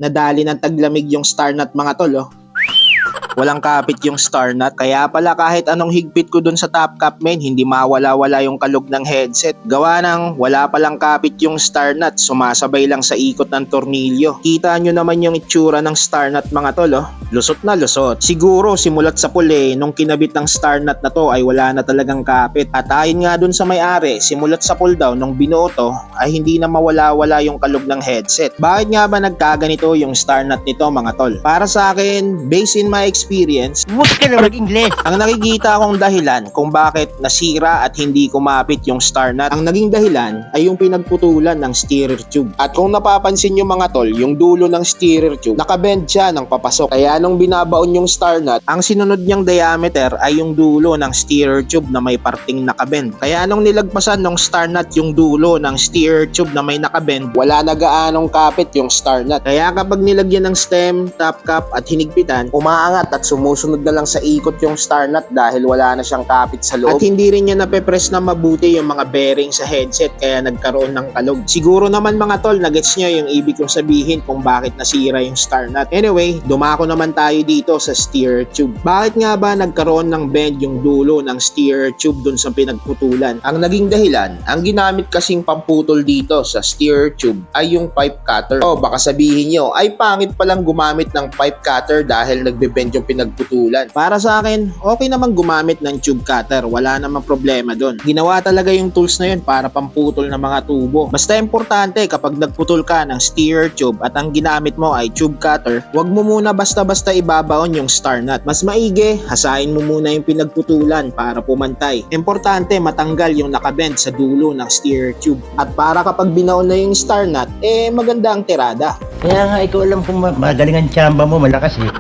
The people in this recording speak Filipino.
Nadali ng taglamig yung star nut mga tol, oh. Walang kapit yung star nut, kaya pala kahit anong higpit ko dun sa top cap main, hindi mawala-wala yung kalog ng headset. Gawa ng wala palang kapit yung star nut, sumasabay lang sa ikot ng tornilyo. Kita nyo naman yung itsura ng star nut mga tol, oh. Lusot na lusot. Siguro simulat sa puli, nung kinabit ng star nut na to ay wala na talagang kapit. At ayon nga dun sa may-ari, simulat sa pull down nung binuo to ay hindi na mawala-wala yung kalog ng headset. Bakit nga ba nagkaganito yung star nut nito mga tol? Para sa akin, based in my experience, Huwag ka na mag-Ingles. ang nakikita kong dahilan kung bakit nasira at hindi kumapit yung star nut, ang naging dahilan ay yung pinagputulan ng steerer tube. At kung napapansin nyo mga tol, yung dulo ng steerer tube, nakabend siya ng papasok. Kaya nung binabaon yung star nut, ang sinunod niyang diameter ay yung dulo ng steerer tube na may parting nakabend. Kaya nung nilagpasan ng star nut yung dulo ng steerer tube na may nakabend, wala na gaanong kapit yung star nut. Kaya kapag nilagyan ng stem, top cap at hinigpitan, umaangat at sumusunod na lang sa ikot yung star nut dahil wala na siyang kapit sa loob. At hindi rin niya napepress na mabuti yung mga bearing sa headset kaya nagkaroon ng kalog. Siguro naman mga tol, nagets nyo yung ibig kong sabihin kung bakit nasira yung star nut. Anyway, dumako naman tayo dito sa steerer tube. Bakit nga ba nagkaroon ng bend yung dulo ng steerer tube dun sa pinagputulan? Ang naging dahilan, ang ginamit kasing pamputol dito sa steerer tube ay yung pipe cutter. O baka sabihin nyo, ay pangit palang gumamit ng pipe cutter dahil nagbe-bend yung pinagputulan. Para sa akin, okay naman gumamit ng tube cutter. Wala namang problema dun. Ginawa talaga yung tools na yun para pamputol ng mga tubo. Basta importante kapag nagputol ka ng steerer tube at ang ginamit mo ay tube cutter, wag mo muna basta-basta ibabaon yung star nut. Mas maigi, hasain mo muna yung pinagputulan para pumantay. Importante matanggal yung nakabend sa dulo ng steerer tube. At para kapag binaon na yung star nut, maganda ang tirada. Kaya nga ikaw alam kung magaling ang tsamba mo, malakas eh.